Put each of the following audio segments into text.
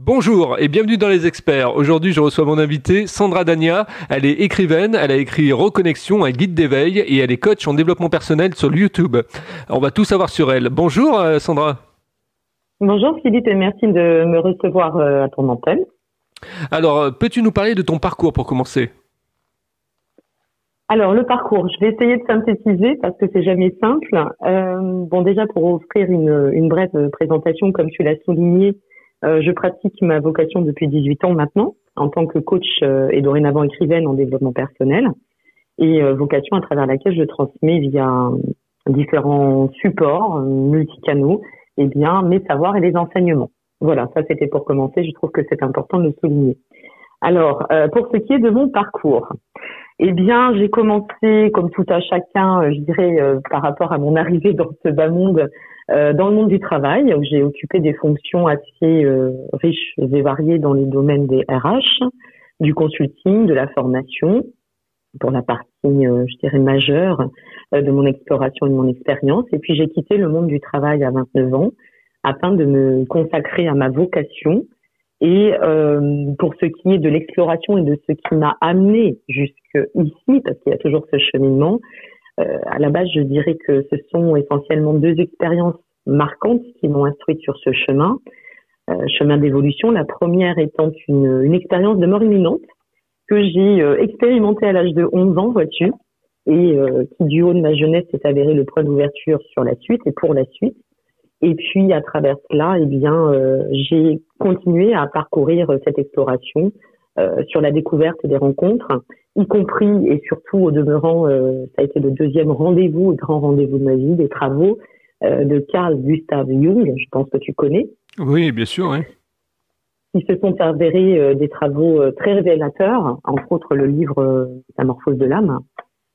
Bonjour et bienvenue dans Les Experts. Aujourd'hui, je reçois mon invitée Sandra Dagna. Elle est écrivaine, elle a écrit Reconnexion, un guide d'éveil et elle est coach en développement personnel sur YouTube. On va tout savoir sur elle. Bonjour Sandra. Bonjour Philippe et merci de me recevoir à ton antenne. Alors, peux-tu nous parler de ton parcours pour commencer? Alors le parcours, je vais essayer de synthétiser parce que c'est jamais simple. Bon déjà pour offrir une brève présentation, comme tu l'as souligné, je pratique ma vocation depuis 18 ans maintenant en tant que coach et dorénavant écrivaine en développement personnel et vocation à travers laquelle je transmets via différents supports multicanaux mes savoirs et les enseignements. Voilà, ça c'était pour commencer, je trouve que c'est important de le souligner. Alors, pour ce qui est de mon parcours, eh bien, j'ai commencé, comme tout à chacun, je dirais, par rapport à mon arrivée dans ce bas monde, dans le monde du travail, où j'ai occupé des fonctions assez riches et variées dans les domaines des RH, du consulting, de la formation, pour la partie, je dirais, majeure de mon exploration et de mon expérience. Et puis, j'ai quitté le monde du travail à 29 ans, afin de me consacrer à ma vocation. Et pour ce qui est de l'exploration et de ce qui m'a amené jusqu'ici, parce qu'il y a toujours ce cheminement, à la base, je dirais que ce sont essentiellement deux expériences marquantes qui m'ont instruite sur ce chemin d'évolution. La première étant une expérience de mort imminente que j'ai expérimentée à l'âge de 11 ans, vois-tu, et qui, du haut de ma jeunesse, s'est avéré le point d'ouverture sur la suite et pour la suite. Et puis, à travers cela, j'ai continué à parcourir cette exploration sur la découverte des rencontres, y compris et surtout au demeurant, ça a été le deuxième rendez-vous, le grand rendez-vous de ma vie, des travaux de Carl Gustav Jung, je pense que tu connais. Oui, bien sûr, oui. Qui se sont avérés des travaux très révélateurs, entre autres le livre Métamorphose de l'âme.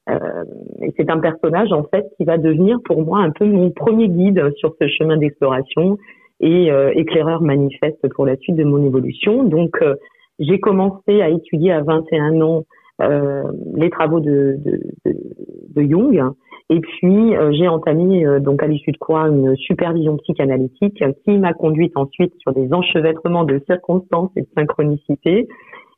Et c'est un personnage en fait qui va devenir pour moi un peu mon premier guide sur ce chemin d'exploration et éclaireur manifeste pour la suite de mon évolution. Donc j'ai commencé à étudier à 21 ans les travaux de Jung et puis j'ai entamé donc à l'issue de quoi une supervision psychanalytique qui m'a conduite ensuite sur des enchevêtrements de circonstances et de synchronicité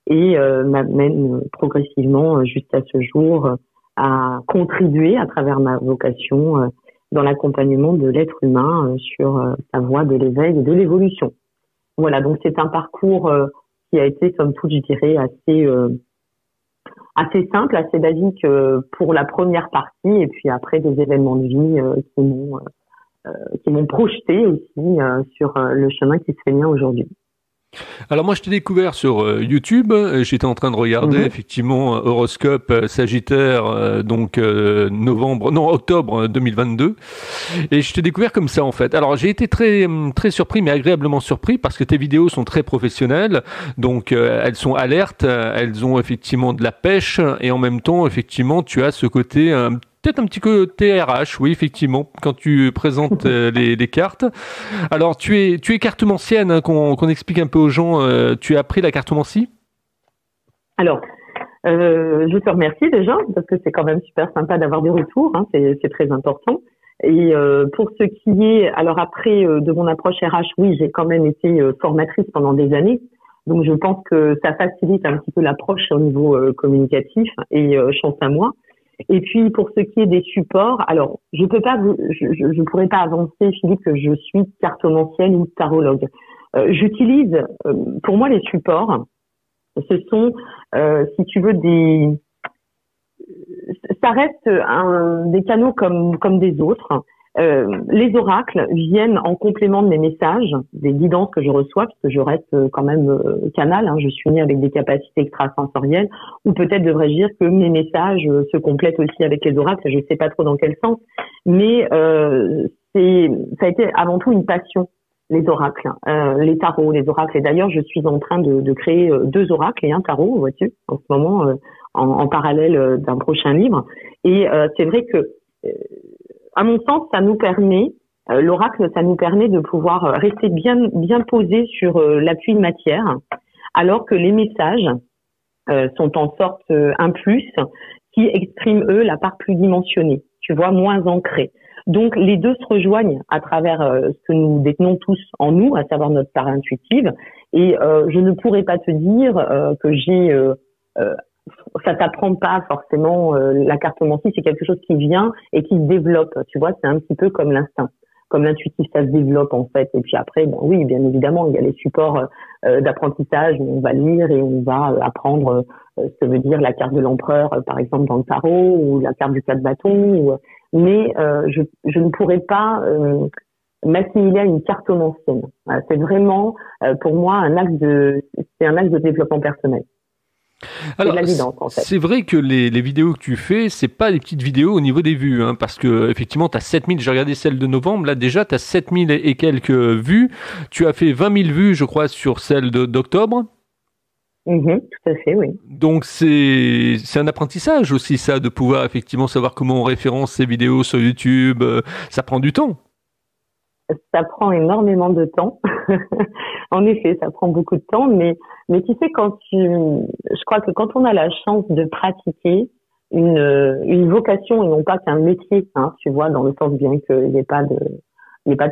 et m'amène progressivement jusqu'à ce jour à contribuer à travers ma vocation dans l'accompagnement de l'être humain sur sa voie de l'éveil et de l'évolution. Voilà, donc c'est un parcours qui a été, somme toute, je dirais, assez simple, assez basique pour la première partie, et puis après des événements de vie qui m'ont projeté aussi sur le chemin qui se fait mien aujourd'hui. Alors moi je t'ai découvert sur YouTube, j'étais en train de regarder effectivement horoscope Sagittaire octobre 2022 et je t'ai découvert comme ça en fait. Alors j'ai été très surpris mais agréablement surpris parce que tes vidéos sont très professionnelles, donc elles sont alertes, elles ont effectivement de la pêche et en même temps effectivement tu as ce côté peut-être un petit côté RH, oui, effectivement, quand tu présentes les cartes. Alors, tu es cartomancienne, hein, qu'on explique un peu aux gens. Tu as appris la cartomancie? Alors, je te remercie déjà, parce que c'est quand même super sympa d'avoir des retours, hein, c'est très important. Et pour ce qui est, alors après, de mon approche RH, oui, j'ai quand même été formatrice pendant des années. Donc, je pense que ça facilite un petit peu l'approche au niveau communicatif et chance à moi. Et puis pour ce qui est des supports, alors je pourrais pas avancer, Philippe, que je suis cartomancienne ou tarologue. J'utilise, pour moi, les supports. Ce sont, si tu veux, ça reste des canaux comme des autres. Les oracles viennent en complément de mes messages, des guidances que je reçois, parce que je reste quand même canal, hein, je suis née avec des capacités extrasensorielles, ou peut-être devrais-je dire que mes messages se complètent aussi avec les oracles, je ne sais pas trop dans quel sens, mais ça a été avant tout une passion, les oracles, les tarots, les oracles, et d'ailleurs je suis en train de créer 2 oracles et un tarot, vois-tu, en ce moment, en parallèle d'un prochain livre, et c'est vrai que à mon sens, ça nous permet, l'oracle, ça nous permet de pouvoir rester bien posé sur l'appui de matière, alors que les messages sont en sorte un plus qui expriment, eux, la part plus dimensionnée, tu vois, moins ancrée. Donc les deux se rejoignent à travers ce que nous détenons tous en nous, à savoir notre part intuitive. Et je ne pourrais pas te dire que ça t'apprend pas forcément la cartomancie, c'est quelque chose qui vient et qui se développe. Tu vois, c'est un petit peu comme l'instinct, comme l'intuitif, ça se développe en fait. Et puis après, bon, oui, bien évidemment, il y a les supports d'apprentissage où on va lire et on va apprendre ce que veut dire la carte de l'empereur, par exemple dans le tarot, ou la carte du 4 bâtons. Mais je ne pourrais pas m'assimiler à une cartomancienne. Voilà, c'est vraiment pour moi c'est un axe de développement personnel. Alors, c'est vrai que les vidéos que tu fais, c'est pas des petites vidéos au niveau des vues, hein, parce que effectivement, tu as 7000, j'ai regardé celle de novembre, là déjà, tu as 7000 et quelques vues. Tu as fait 20 000 vues, je crois, sur celle d'octobre. Tout à fait, oui. Donc, c'est un apprentissage aussi, ça, de pouvoir effectivement savoir comment on référence ces vidéos sur YouTube. Ça prend du temps. Ça prend énormément de temps. En effet, ça prend beaucoup de temps, mais tu sais, je crois que quand on a la chance de pratiquer une vocation et non pas qu'un métier, hein, tu vois, dans le sens bien qu'il n'y ait pas de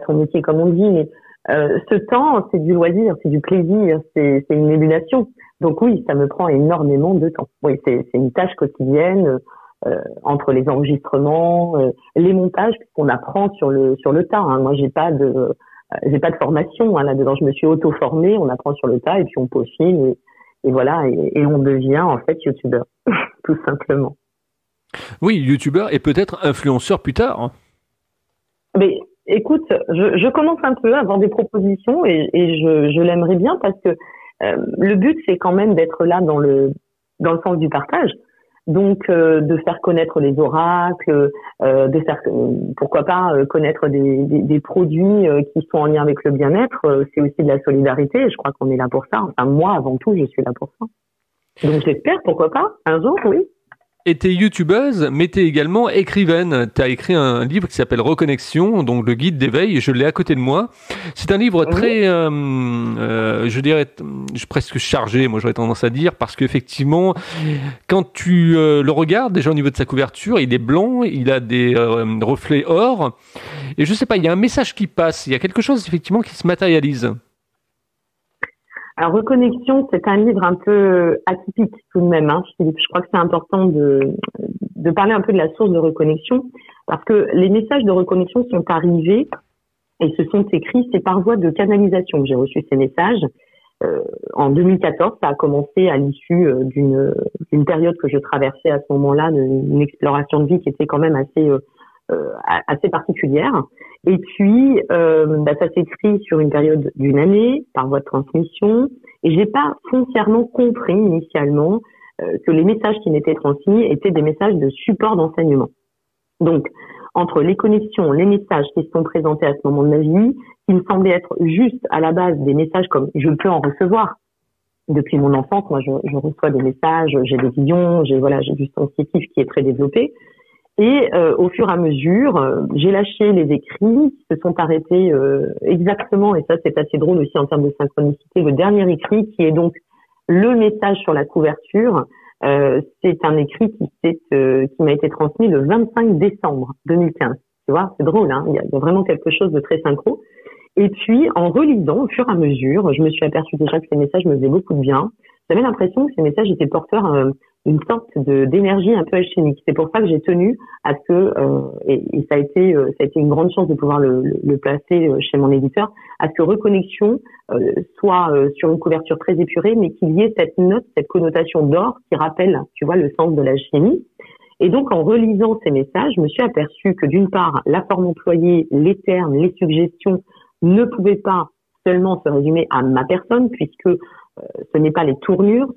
ton métier comme on dit, mais ce temps, c'est du loisir, c'est du plaisir, c'est une émulation. Donc oui, ça me prend énormément de temps. Oui, c'est une tâche quotidienne. Entre les enregistrements, les montages, puisqu'on apprend sur le tas. Hein. Moi, j'ai pas de formation hein, là-dedans. Je me suis auto-formée, on apprend sur le tas et puis on peaufine et voilà et on devient en fait youtubeur, tout simplement. Oui, youtubeur et peut-être influenceur plus tard. Mais écoute, je commence un peu à avoir des propositions et je l'aimerais bien parce que le but c'est quand même d'être là dans le sens du partage. Donc de faire connaître les oracles, de faire pourquoi pas connaître des produits qui sont en lien avec le bien-être, c'est aussi de la solidarité et je crois qu'on est là pour ça. Enfin moi avant tout, je suis là pour ça. Donc j'espère pourquoi pas un jour, oui. Et t'es youtubeuse, mais t'es également écrivaine. T'as écrit un livre qui s'appelle Reconnexion, donc le guide d'éveil. Je l'ai à côté de moi. C'est un livre très, je dirais, presque chargé. Moi, j'aurais tendance à dire, parce qu'effectivement, quand tu le regardes, déjà au niveau de sa couverture, il est blanc, il a des reflets or, et je sais pas, il y a un message qui passe. Il y a quelque chose effectivement qui se matérialise. Alors, Reconnexion, c'est un livre un peu atypique tout de même, hein, Philippe. Je crois que c'est important de parler un peu de la source de reconnexion, parce que les messages de reconnexion sont arrivés et se sont écrits, c'est par voie de canalisation que j'ai reçu ces messages. En 2014, ça a commencé à l'issue d'une période que je traversais à ce moment-là, d'une exploration de vie qui était quand même assez particulière. Et puis, ça s'écrit sur une période d'une année, par voie de transmission. Et j'ai pas foncièrement compris initialement que les messages qui m'étaient transmis étaient des messages de support d'enseignement. Donc, entre les connexions, les messages qui se sont présentés à ce moment de ma vie, qui me semblaient être juste à la base des messages comme je peux en recevoir. Depuis mon enfance, moi, je reçois des messages, j'ai des visions, j'ai du sensitif qui est très développé. Et au fur et à mesure, j'ai lâché les écrits, qui se sont arrêtés exactement, et ça c'est assez drôle aussi en termes de synchronicité, le dernier écrit qui est donc le message sur la couverture, c'est un écrit qui m'a été transmis le 25 décembre 2015. Tu vois, c'est drôle, hein, il y a vraiment quelque chose de très synchro. Et puis, en relisant au fur et à mesure, je me suis aperçue déjà que ces messages me faisaient beaucoup de bien. J'avais l'impression que ces messages étaient porteurs d'une sorte d'énergie un peu alchimique. C'est pour ça que j'ai tenu à ce que, et ça a été une grande chance de pouvoir le placer chez mon éditeur, à ce que Reconnexion soit sur une couverture très épurée, mais qu'il y ait cette note, cette connotation d'or qui rappelle, tu vois, le sens de l'alchimie. Et donc, en relisant ces messages, je me suis aperçue que d'une part, la forme employée, les termes, les suggestions ne pouvaient pas seulement se résumer à ma personne, puisque ce n'est pas les tournures,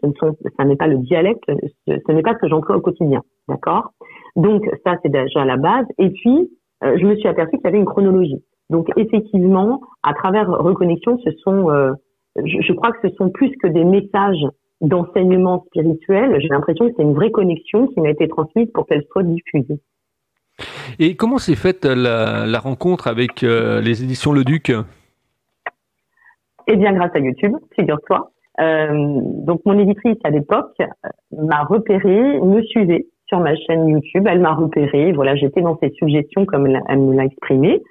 ça n'est pas le dialecte, ce n'est pas ce que j'emploie au quotidien, d'accord? Donc ça c'est déjà la base. Et puis je me suis aperçue qu'il y avait une chronologie. Donc effectivement, à travers Reconnexion, je crois que ce sont plus que des messages d'enseignement spirituel. J'ai l'impression que c'est une vraie connexion qui m'a été transmise pour qu'elle soit diffusée. Et comment s'est faite la rencontre avec les éditions Le Duc? Eh bien, grâce à YouTube, figure-toi. Donc, mon éditrice à l'époque m'a repéré, me suivait sur ma chaîne YouTube. Elle m'a repérée. Voilà, j'étais dans ses suggestions comme elle me l'a exprimé.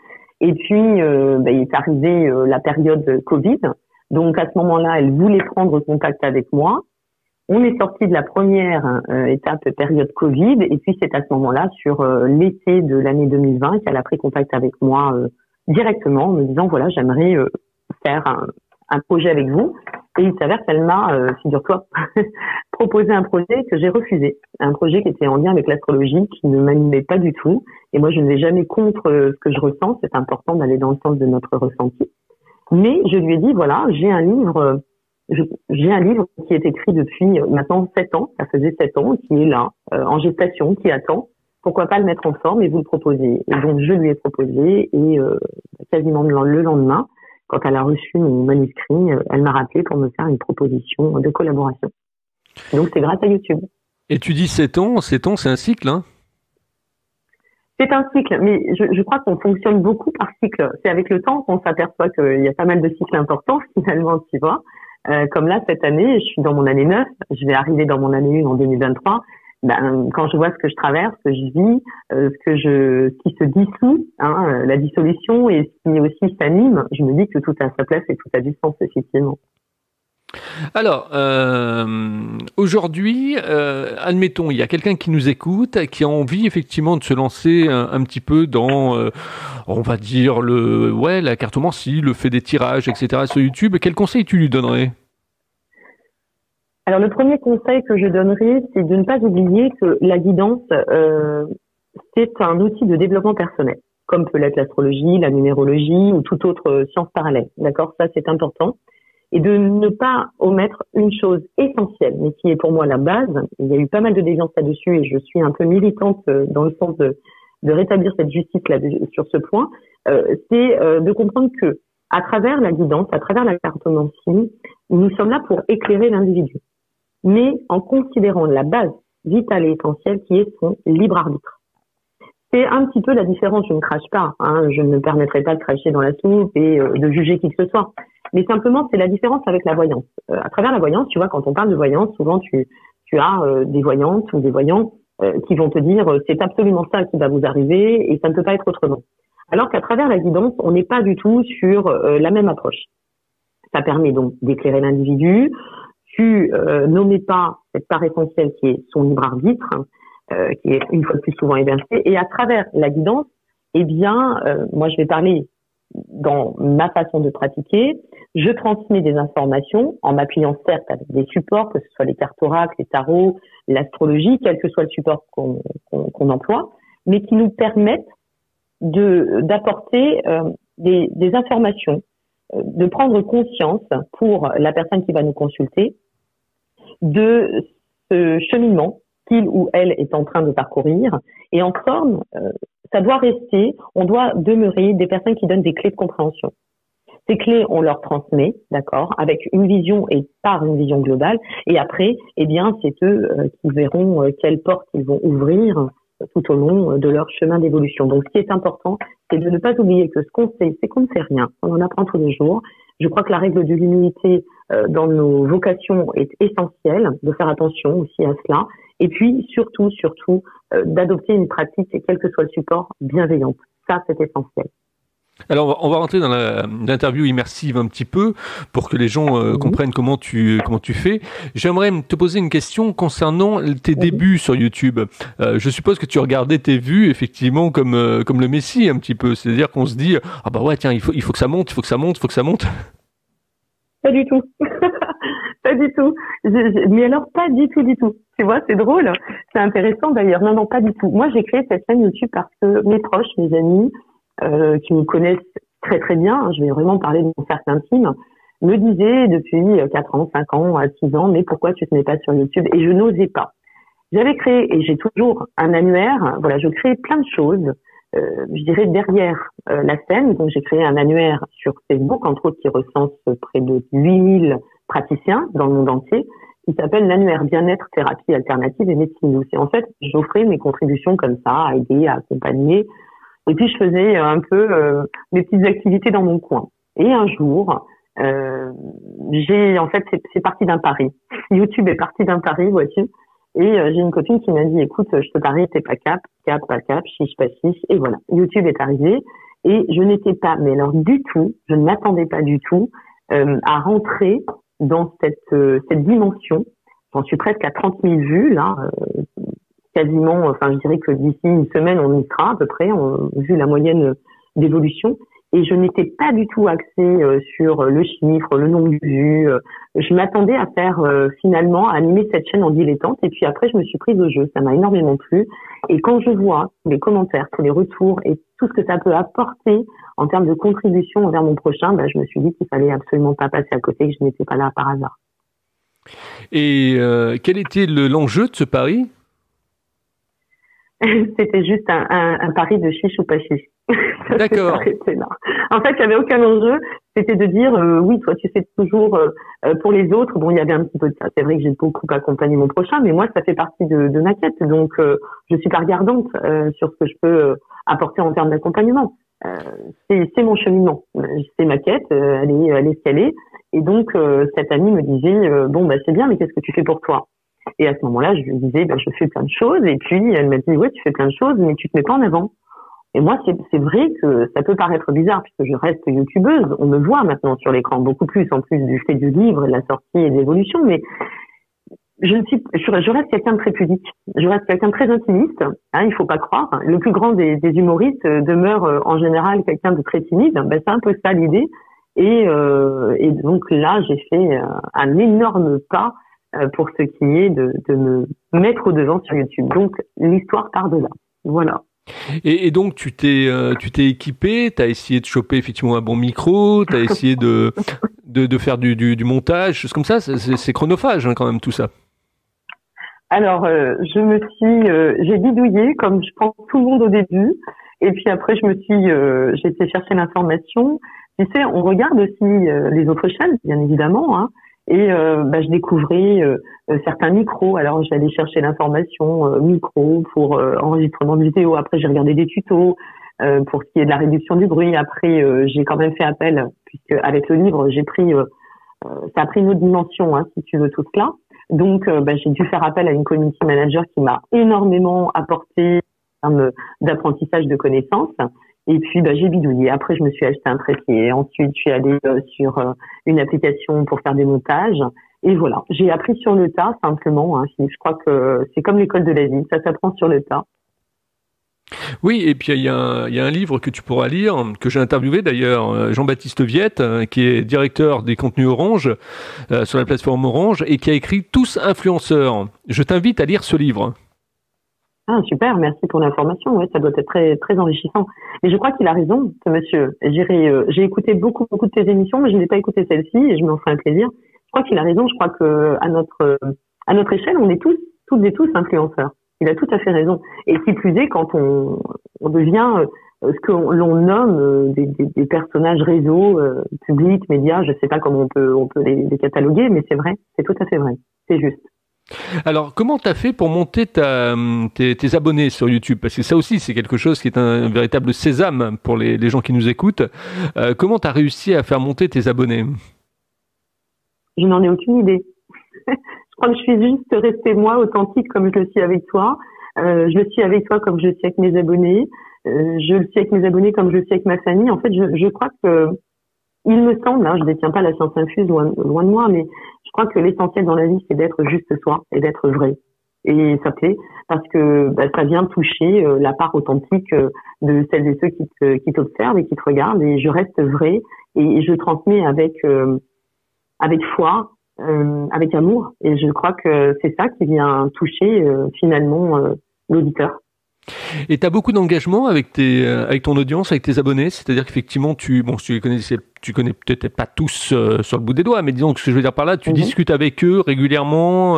Et puis, il est arrivé la période Covid. Donc, à ce moment-là, elle voulait prendre contact avec moi. On est sorti de la première étape période Covid. Et puis, c'est à ce moment-là, sur l'été de l'année 2020, qu'elle a pris contact avec moi directement en me disant, voilà, j'aimerais faire un projet avec vous. Et il s'avère qu'elle m'a, figure-toi, proposé un projet que j'ai refusé. Un projet qui était en lien avec l'astrologie, qui ne m'animait pas du tout. Et moi, je ne vais jamais contre ce que je ressens. C'est important d'aller dans le sens de notre ressenti. Mais je lui ai dit, voilà, j'ai un livre qui est écrit depuis maintenant 7 ans. Ça faisait 7 ans, qui est là, en gestation, qui attend. Pourquoi pas le mettre en forme et vous le proposer. Et donc, je lui ai proposé et quasiment le lendemain, quand elle a reçu mon manuscrit, elle m'a rappelé pour me faire une proposition de collaboration. Donc, c'est grâce à YouTube. Et tu dis 7 ans, c'est un cycle, hein? C'est un cycle, mais je crois qu'on fonctionne beaucoup par cycle. C'est avec le temps qu'on s'aperçoit qu'il y a pas mal de cycles importants, finalement, tu vois. Comme là, cette année, je suis dans mon année 9, je vais arriver dans mon année 1 en 2023. Quand je vois ce que je traverse, ce que je vis, ce qui se dissout, la dissolution et ce qui aussi s'anime, je me dis que tout a sa place et tout a du sens, effectivement. Alors, aujourd'hui, admettons, il y a quelqu'un qui nous écoute, qui a envie effectivement de se lancer un petit peu dans, on va dire, la cartomancie, le fait des tirages, etc. sur YouTube. Quel conseil tu lui donnerais? Alors, le premier conseil que je donnerais, c'est de ne pas oublier que la guidance, c'est un outil de développement personnel, comme peut l'être l'astrologie, la numérologie ou toute autre science parallèle. D'accord? Ça, c'est important. Et de ne pas omettre une chose essentielle, mais qui est pour moi la base. Il y a eu pas mal de déviances là-dessus et je suis un peu militante dans le sens de rétablir cette justice là sur ce point. C'est de comprendre que à travers la guidance, à travers la cartomancie, nous sommes là pour éclairer l'individu, mais en considérant la base vitale et essentielle qui est son libre arbitre. C'est un petit peu la différence. Je ne crache pas, je ne me permettrai pas de cracher dans la soupe et de juger qui que ce soit. Mais simplement, c'est la différence avec la voyance. À travers la voyance, tu vois, quand on parle de voyance, souvent tu as des voyantes ou des voyants qui vont te dire c'est absolument ça qui va vous arriver et ça ne peut pas être autrement. Alors qu'à travers la guidance, on n'est pas du tout sur la même approche. Ça permet donc d'éclairer l'individu. Tu n'omets pas cette part essentielle qui est son libre arbitre, qui est une fois de plus souvent évincé. Et à travers la guidance, eh bien, moi je vais parler dans ma façon de pratiquer, je transmets des informations en m'appuyant certes avec des supports, que ce soit les cartes oracles, les tarots, l'astrologie, quel que soit le support qu'on emploie, mais qui nous permettent d'apporter des informations, de prendre conscience pour la personne qui va nous consulter de ce cheminement qu'il ou elle est en train de parcourir. Et en forme, ça doit rester, on doit demeurer des personnes qui donnent des clés de compréhension. Ces clés, on leur transmet, d'accord, avec une vision et par une vision globale. Et après, eh bien, c'est eux qui verront quelles portes ils vont ouvrir tout au long de leur chemin d'évolution. Donc, ce qui est important, c'est de ne pas oublier que ce qu'on sait, c'est qu'on ne sait rien. On en apprend tous les jours. Je crois que la règle de l'humilité dans nos vocations est essentielle, de faire attention aussi à cela. Et puis, surtout, d'adopter une pratique, quel que soit le support, bienveillante. Ça, c'est essentiel. Alors, on va rentrer dans l'interview immersive un petit peu pour que les gens comprennent comment tu fais. J'aimerais te poser une question concernant tes débuts sur YouTube. Je suppose que tu regardais tes vues effectivement comme le Messie un petit peu. C'est-à-dire qu'on se dit ah bah ouais tiens il faut que ça monte, il faut que ça monte. Pas du tout. Pas du tout. Mais alors pas du tout. Tu vois, c'est drôle. C'est intéressant d'ailleurs. Non, pas du tout. Moi, j'ai créé cette chaîne YouTube parce que mes proches, mes amis, qui me connaissent très très bien, je vais vraiment parler de mon cercle intime, me disaient depuis 4 ans, 5 ans, 6 ans, mais pourquoi tu te mets pas sur YouTube? Et je n'osais pas. J'avais créé, et j'ai toujours un annuaire, voilà, je crée plein de choses, je dirais derrière la scène. Donc j'ai créé un annuaire sur Facebook, entre autres, qui recense près de 8000 praticiens dans le monde entier, qui s'appelle l'annuaire bien-être, thérapie alternative et médecine douce. Et en fait, j'offrais mes contributions comme ça, à aider, à accompagner. Et puis, je faisais un peu mes petites activités dans mon coin. Et un jour, en fait, c'est parti d'un pari. YouTube est parti d'un pari, vois-tu. Et j'ai une copine qui m'a dit, écoute, je te parie, t'es pas pas cap, chiche pas chiche. Et voilà, YouTube est arrivé. Et je n'étais pas, mais alors du tout, je ne m'attendais pas du tout à rentrer dans cette dimension. J'en suis presque à 30 000 vues, là, quasiment, enfin je dirais que d'ici une semaine, on y sera à peu près, vu la moyenne d'évolution. Et je n'étais pas du tout axée sur le chiffre, le nombre de vues. Je m'attendais à faire finalement, à animer cette chaîne en dilettante. Et puis après, je me suis prise au jeu. Ça m'a énormément plu. Et quand je vois tous les commentaires, tous les retours et tout ce que ça peut apporter en termes de contribution envers mon prochain, bah, je me suis dit qu'il fallait absolument pas passer à côté, que je n'étais pas là par hasard. Et quel était l'enjeu de ce pari? C'était juste un pari de chiche ou pas chiche. D'accord. Là. En fait, il n'y avait aucun enjeu. C'était de dire, oui, toi, tu fais toujours pour les autres. Bon, il y avait un petit peu de ça. C'est vrai que j'ai beaucoup accompagné mon prochain, mais moi, ça fait partie de ma quête. Donc, je suis pas regardante sur ce que je peux apporter en termes d'accompagnement. C'est mon cheminement. C'est ma quête. Elle est ce qu'elle est. Et donc, cette amie me disait, bon, bah, c'est bien, mais qu'est-ce que tu fais pour toi? Et à ce moment-là, je lui disais, je fais plein de choses. Et puis, elle m'a dit, ouais, tu fais plein de choses, mais tu te mets pas en avant. Et moi, c'est vrai que ça peut paraître bizarre puisque je reste youtubeuse. On me voit maintenant sur l'écran beaucoup plus, en plus du fait du livre, de la sortie et de l'évolution. Mais je reste quelqu'un de très pudique. Je reste quelqu'un de très intimiste. Hein, il faut pas croire. Le plus grand des humoristes demeure en général quelqu'un de très timide. Ben, c'est un peu ça l'idée. Et donc là, j'ai fait un énorme pas pour ce qui est de me mettre au devant sur YouTube. Donc l'histoire part de là. Voilà. Et donc tu t'es équipé, t'as essayé de choper effectivement un bon micro, t'as essayé de faire du montage, choses comme ça. C'est chronophage hein, quand même tout ça. Alors j'ai bidouillé comme je pense tout le monde au début, et puis après j'ai été chercher l'information. Tu sais, on regarde aussi les autres chaînes, bien évidemment, hein. Et je découvrais certains micros. Alors j'allais chercher l'information micro pour enregistrement de vidéo. Après j'ai regardé des tutos pour ce qui est de la réduction du bruit. Après j'ai quand même fait appel puisque avec le livre j'ai pris ça a pris une autre dimension hein, si tu veux tout cela. Donc j'ai dû faire appel à une community manager qui m'a énormément apporté en termes d'apprentissage de connaissances. Et puis, j'ai bidouillé. Après, je me suis acheté un trépied. Ensuite, je suis allée sur une application pour faire des montages. Et voilà. J'ai appris sur le tas, simplement. Hein. Je crois que c'est comme l'école de la vie. Ça s'apprend sur le tas. Oui, et puis il y a un livre que tu pourras lire, que j'ai interviewé d'ailleurs, Jean-Baptiste Viette, qui est directeur des contenus Orange, sur la plateforme Orange, et qui a écrit Tous influenceurs. Je t'invite à lire ce livre. Ah, super, merci pour l'information. Ouais, ça doit être très, très enrichissant. Et je crois qu'il a raison, ce monsieur. J'ai écouté beaucoup de tes émissions, mais je n'ai pas écouté celle-ci et je m'en ferai un plaisir. Je crois qu'il a raison. Je crois que à notre échelle, on est toutes et tous influenceurs. Il a tout à fait raison. Et qui plus est, quand on devient ce que l'on nomme des personnages réseaux, publics, médias, je ne sais pas comment on peut les cataloguer, mais c'est vrai, c'est tout à fait vrai. C'est juste. Alors, comment tu as fait pour monter tes abonnés sur YouTube? Parce que ça aussi, c'est quelque chose qui est un véritable sésame pour les gens qui nous écoutent. Comment tu as réussi à faire monter tes abonnés? Je n'en ai aucune idée. Je crois que je suis juste restée moi, authentique, comme je le suis avec toi. Je le suis avec toi comme je le suis avec mes abonnés. Je le suis avec mes abonnés comme je le suis avec ma famille. En fait, je crois que il me semble, hein, je ne détiens pas la science infuse, loin de moi, mais je crois que l'essentiel dans la vie, c'est d'être juste soi et d'être vrai. Et ça plaît parce que ça vient toucher la part authentique de celles et ceux qui t'observent et qui te regardent. Et je reste vrai et je transmets avec foi, avec amour. Et je crois que c'est ça qui vient toucher finalement l'auditeur. Et tu as beaucoup d'engagement avec ton audience, avec tes abonnés, c'est-à-dire qu'effectivement, tu connais peut-être pas tous sur le bout des doigts, mais disons que ce que je veux dire par là, tu discutes avec eux régulièrement,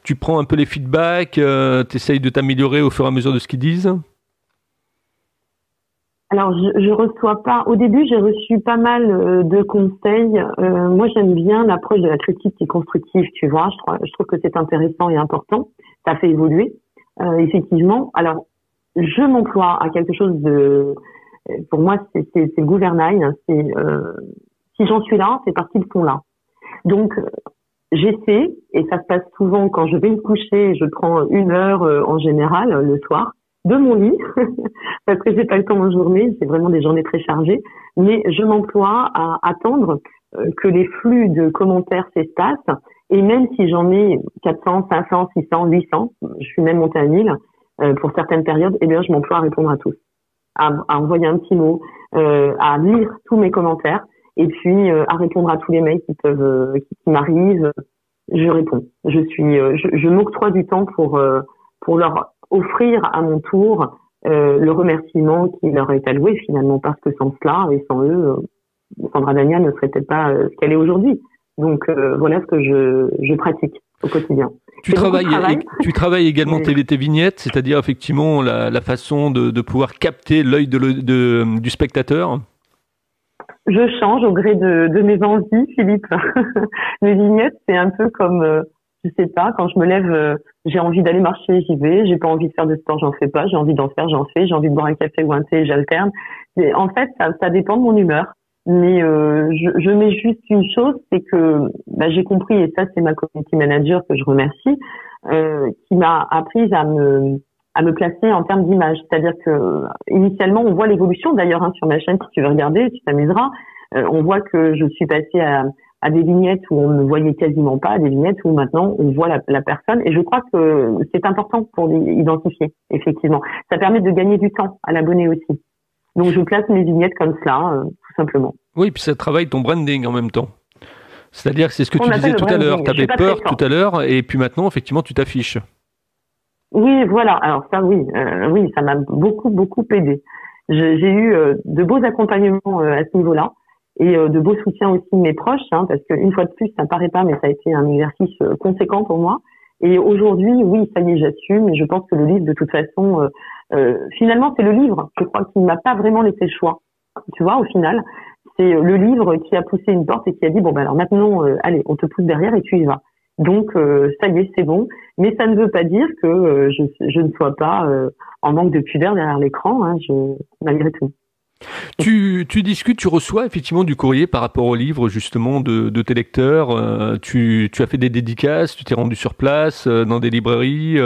tu prends un peu les feedbacks, tu essayes de t'améliorer au fur et à mesure de ce qu'ils disent. Alors, je reçois pas. Au début, j'ai reçu pas mal de conseils. Moi, j'aime bien l'approche de la critique qui est constructive, tu vois. Je trouve que c'est intéressant et important. Ça fait évoluer, effectivement. Alors, je m'emploie à quelque chose pour moi, c'est le gouvernail. Hein, si j'en suis là, c'est parce qu'ils sont là. Donc, j'essaie, et ça se passe souvent quand je vais me coucher, je prends 1 heure en général le soir de mon lit, parce que j'ai pas le temps en journée, c'est vraiment des journées très chargées, mais je m'emploie à attendre que les flux de commentaires s'espacent, et même si j'en ai 400, 500, 600, 800, je suis même montée à 1000 pour certaines périodes, eh bien je m'emploie à répondre à tous, à envoyer un petit mot, à lire tous mes commentaires, et puis à répondre à tous les mails qui m'arrivent. Je réponds. Je m'octroie du temps pour leur offrir à mon tour le remerciement qui leur est alloué finalement, parce que sans cela et sans eux, Sandra Dania ne serait peut-être pas ce qu'elle est aujourd'hui. Donc voilà ce que je pratique au quotidien. Tu travailles également tes vignettes, c'est-à-dire effectivement la façon de pouvoir capter l'œil du spectateur. Je change au gré de mes envies, Philippe. Mes vignettes, c'est un peu comme, je sais pas, quand je me lève, j'ai envie d'aller marcher, j'y vais. J'ai pas envie de faire de sport, j'en fais pas. J'ai envie d'en faire, j'en fais. J'ai envie de boire un café ou un thé, j'alterne. En fait, ça dépend de mon humeur. Mais je mets juste une chose, c'est que j'ai compris, et ça c'est ma community manager que je remercie, qui m'a appris à me placer en termes d'image. C'est-à-dire que initialement, on voit l'évolution d'ailleurs sur ma chaîne, si tu veux regarder, tu t'amuseras. On voit que je suis passée à des vignettes où on ne voyait quasiment pas, à des vignettes où maintenant on voit la personne. Et je crois que c'est important pour identifier, effectivement. Ça permet de gagner du temps à l'abonné aussi. Donc je place mes vignettes comme cela, tout simplement. Oui, puis ça travaille ton branding en même temps. C'est-à-dire que c'est ce que tu disais tout à l'heure. Tu avais peur tout à l'heure et puis maintenant, effectivement, tu t'affiches. Oui, voilà. Alors ça, oui, ça m'a beaucoup aidé. J'ai eu de beaux accompagnements à ce niveau-là et de beaux soutiens aussi de mes proches, parce qu'une fois de plus, ça paraît pas, mais ça a été un exercice conséquent pour moi. Et aujourd'hui, oui, ça y est, j'assume. Et je pense que le livre, de toute façon, finalement, c'est le livre, je crois, qui ne m'a pas vraiment laissé le choix. Tu vois, au final, c'est le livre qui a poussé une porte et qui a dit, bon, alors maintenant, allez, on te pousse derrière et tu y vas. Donc, ça y est, c'est bon. Mais ça ne veut pas dire que je ne sois pas en manque de pudeur derrière l'écran, malgré tout. Tu discutes, tu reçois effectivement du courrier par rapport au livre justement de tes lecteurs. Tu as fait des dédicaces, tu t'es rendu sur place dans des librairies.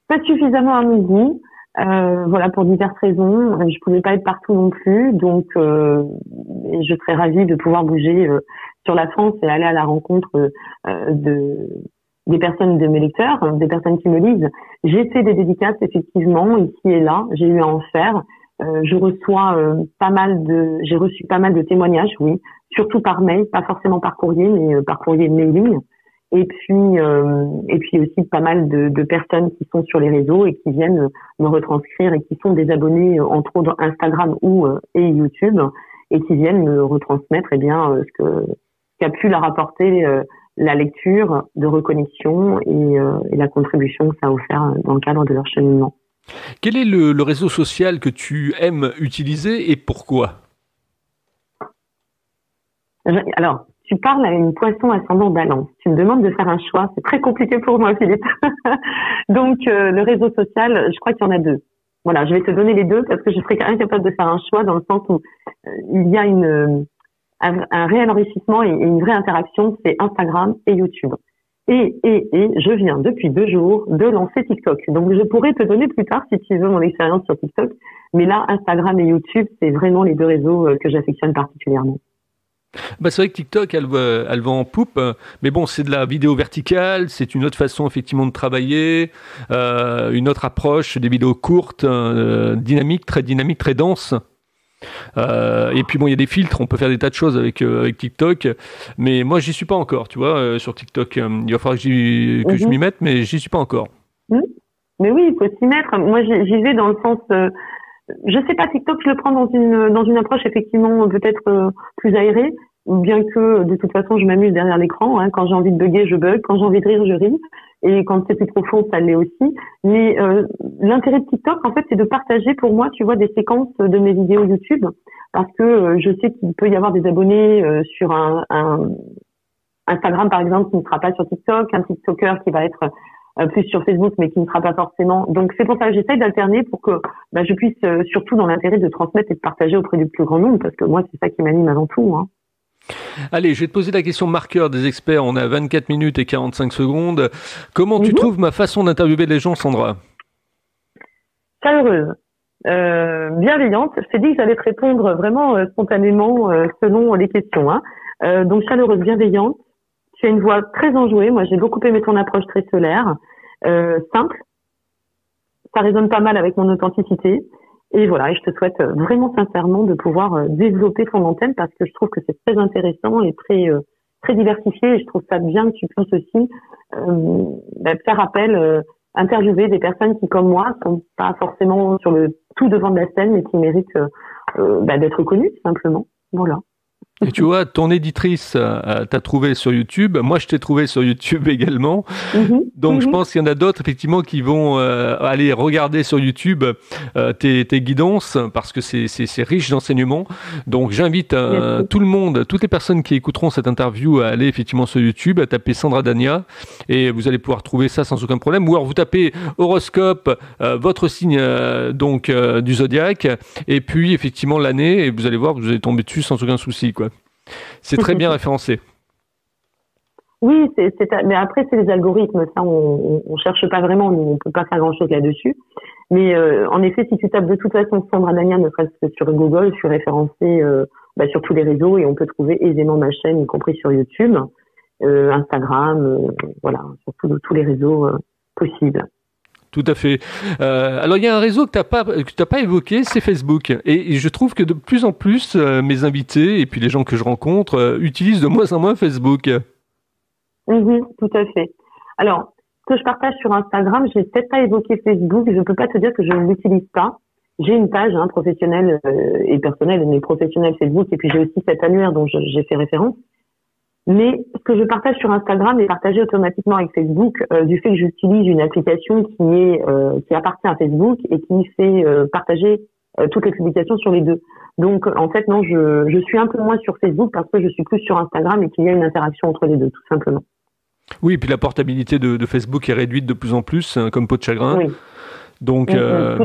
Pas suffisamment à midi, voilà, pour diverses raisons. Je pouvais pas être partout non plus, donc je serais ravie de pouvoir bouger sur la France et aller à la rencontre des personnes de mes lecteurs, des personnes qui me lisent. J'ai fait des dédicaces effectivement ici et là. J'ai eu à en faire. Je reçois j'ai reçu pas mal de témoignages, oui, surtout par mail, pas forcément par courrier, mais par courrier mailing. Et puis aussi pas mal de personnes qui sont sur les réseaux et qui viennent me retranscrire et qui sont des abonnés entre autres Instagram et YouTube et qui viennent me retransmettre ce qu'a pu leur apporter la lecture de reconnexion et la contribution que ça a offert dans le cadre de leur cheminement. Quel est le réseau social que tu aimes utiliser et pourquoi? Alors, tu parles à une poisson ascendant balance. Tu me demandes de faire un choix. C'est très compliqué pour moi, Philippe. Donc, le réseau social, je crois qu'il y en a 2. Voilà, je vais te donner les 2 parce que je serais incapable de faire un choix dans le sens où il y a un réel enrichissement et une vraie interaction, c'est Instagram et YouTube. Et je viens depuis 2 jours de lancer TikTok. Donc, je pourrais te donner plus tard, si tu veux, mon expérience sur TikTok. Mais là, Instagram et YouTube, c'est vraiment les 2 réseaux que j'affectionne particulièrement. C'est vrai que TikTok, elle va en poupe, mais bon, c'est de la vidéo verticale, c'est une autre façon effectivement de travailler, une autre approche, des vidéos courtes, dynamiques, très denses. Et puis bon, il y a des filtres, on peut faire des tas de choses avec TikTok, mais moi j'y suis pas encore, tu vois, sur TikTok. Il va falloir que je m'y mette, mais j'y suis pas encore. Mais oui, il faut s'y mettre. Moi, j'y vais dans le sens, je sais pas, TikTok, je le prends dans une approche effectivement peut-être plus aérée, bien que de toute façon je m'amuse derrière l'écran. Quand j'ai envie de bugger, je bug. Quand j'ai envie de rire, je ris. Et quand c'est plus profond, ça l'est aussi. Mais l'intérêt de TikTok, en fait, c'est de partager pour moi, tu vois, des séquences de mes vidéos YouTube, parce que je sais qu'il peut y avoir des abonnés sur un Instagram, par exemple, qui ne sera pas sur TikTok, un TikToker qui va être plus sur Facebook, mais qui ne sera pas forcément. Donc c'est pour ça que j'essaye d'alterner pour que je puisse, surtout dans l'intérêt de transmettre et de partager auprès du plus grand nombre, parce que moi, c'est ça qui m'anime avant tout. Allez, je vais te poser la question marqueur des experts. On est à 24 minutes et 45 secondes. Comment tu trouves ma façon d'interviewer les gens, Sandra? Chaleureuse, bienveillante. Je t'ai dit que j'allais te répondre vraiment spontanément selon les questions. Donc chaleureuse, bienveillante. Tu as une voix très enjouée. Moi, j'ai beaucoup aimé ton approche très solaire, simple. Ça résonne pas mal avec mon authenticité. Et voilà, et je te souhaite vraiment sincèrement de pouvoir développer ton antenne parce que je trouve que c'est très intéressant et très diversifié. Et je trouve ça bien que tu puisses aussi faire appel, interviewer des personnes qui, comme moi, sont pas forcément sur le tout devant de la scène, mais qui méritent d'être connues, tout simplement. Voilà. Et tu vois, ton éditrice t'a trouvé sur YouTube. Moi, je t'ai trouvé sur YouTube également. Donc, je pense qu'il y en a d'autres, effectivement, qui vont aller regarder sur YouTube tes guidances parce que c'est riche d'enseignements. Donc, j'invite tout le monde, toutes les personnes qui écouteront cette interview à aller effectivement sur YouTube, à taper Sandra Dania et vous allez pouvoir trouver ça sans aucun problème. Ou alors, vous tapez horoscope, votre signe du zodiaque et puis effectivement l'année et vous allez voir, vous allez tomber dessus sans aucun souci, quoi. C'est très bien référencé. Oui, mais après c'est les algorithmes, ça on cherche pas vraiment, on peut pas faire grand chose là-dessus. Mais en effet, si tu tapes de toute façon Sandra Dania, ne serait-ce que sur Google, je suis référencée sur tous les réseaux et on peut trouver aisément ma chaîne, y compris sur YouTube, Instagram, voilà, sur tous les réseaux possibles. Tout à fait. Alors il y a un réseau que t'as pas évoqué, c'est Facebook. Et je trouve que de plus en plus mes invités et puis les gens que je rencontre utilisent de moins en moins Facebook. Tout à fait. Alors, ce que je partage sur Instagram, j'ai peut-être pas évoqué Facebook. Je peux pas te dire que je ne l'utilise pas. J'ai une page professionnelle et personnelle, mais professionnelle Facebook, et puis j'ai aussi cet annuaire dont j'ai fait référence. Mais ce que je partage sur Instagram est partagé automatiquement avec Facebook du fait que j'utilise une application qui appartient à Facebook et qui fait partager toutes les publications sur les deux. Donc en fait non, je suis un peu moins sur Facebook parce que je suis plus sur Instagram et qu'il y a une interaction entre les deux tout simplement. Oui, et puis la portabilité de Facebook est réduite de plus en plus, comme peau de chagrin. Oui. Donc tout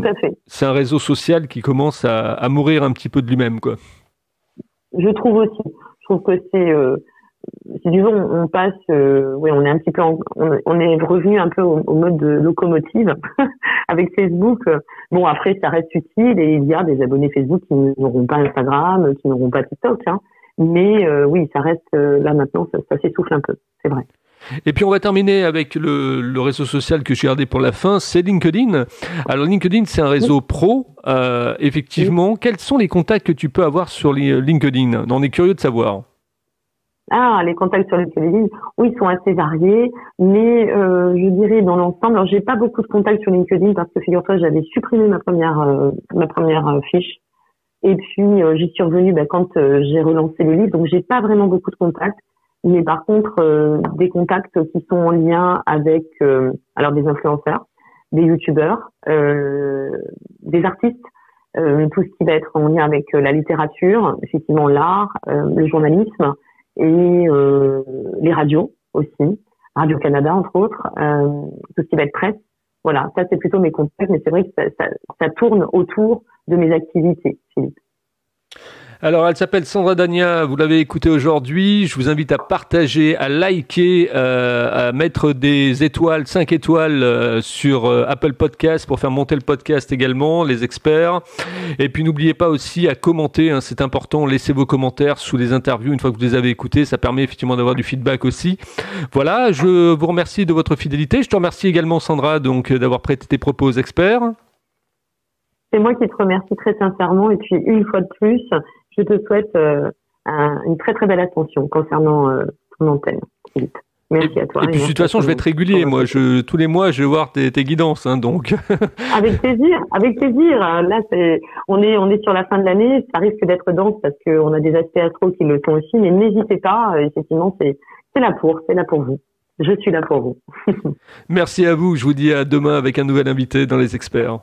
à fait. C'est un réseau social qui commence à mourir un petit peu de lui-même, quoi. Je trouve aussi. Je trouve que c'est si du coup on passe, on est un petit peu, on est revenu un peu au mode de locomotive avec Facebook. Bon après ça reste utile et il y a des abonnés Facebook qui n'auront pas Instagram, qui n'auront pas TikTok, mais oui ça reste là maintenant ça s'essouffle un peu, c'est vrai. Et puis on va terminer avec le réseau social que j'ai gardé pour la fin, c'est LinkedIn. Alors LinkedIn c'est un réseau pro, effectivement. Quels sont les contacts que tu peux avoir sur LinkedIn? On est curieux de savoir. Ah, les contacts sur LinkedIn, oui, ils sont assez variés, mais je dirais dans l'ensemble, alors j'ai pas beaucoup de contacts sur LinkedIn parce que figure-toi, j'avais supprimé ma première fiche, et puis j'y suis revenue quand j'ai relancé le livre, donc j'ai pas vraiment beaucoup de contacts, mais par contre des contacts qui sont en lien avec alors des influenceurs, des youtubeurs, des artistes, tout ce qui va être en lien avec la littérature, effectivement l'art, le journalisme. Et les radios aussi, Radio-Canada entre autres, tout ce qui va être presse. Voilà, ça c'est plutôt mes contacts, mais c'est vrai que ça tourne autour de mes activités, Philippe. Alors, elle s'appelle Sandra Dania, vous l'avez écoutée aujourd'hui. Je vous invite à partager, à liker, à mettre des étoiles, 5 étoiles sur Apple Podcast pour faire monter le podcast également, les experts. Et puis, n'oubliez pas aussi à commenter, c'est important, laissez vos commentaires sous les interviews une fois que vous les avez écoutées. Ça permet effectivement d'avoir du feedback aussi. Voilà, je vous remercie de votre fidélité. Je te remercie également, Sandra, donc d'avoir prêté tes propos aux experts. C'est moi qui te remercie très sincèrement. Et puis, une fois de plus, je te souhaite une très très belle attention concernant ton antenne, Philippe. Merci à toi. Et puis de toute façon, je vais être régulier. Moi, tous les mois, je vais voir tes guidances, donc. Avec plaisir, avec plaisir. Là, on est sur la fin de l'année. Ça risque d'être dense parce qu'on a des aspects astro qui le sont aussi. Mais n'hésitez pas. Effectivement, c'est là pour vous. Je suis là pour vous. Merci à vous. Je vous dis à demain avec un nouvel invité dans les experts.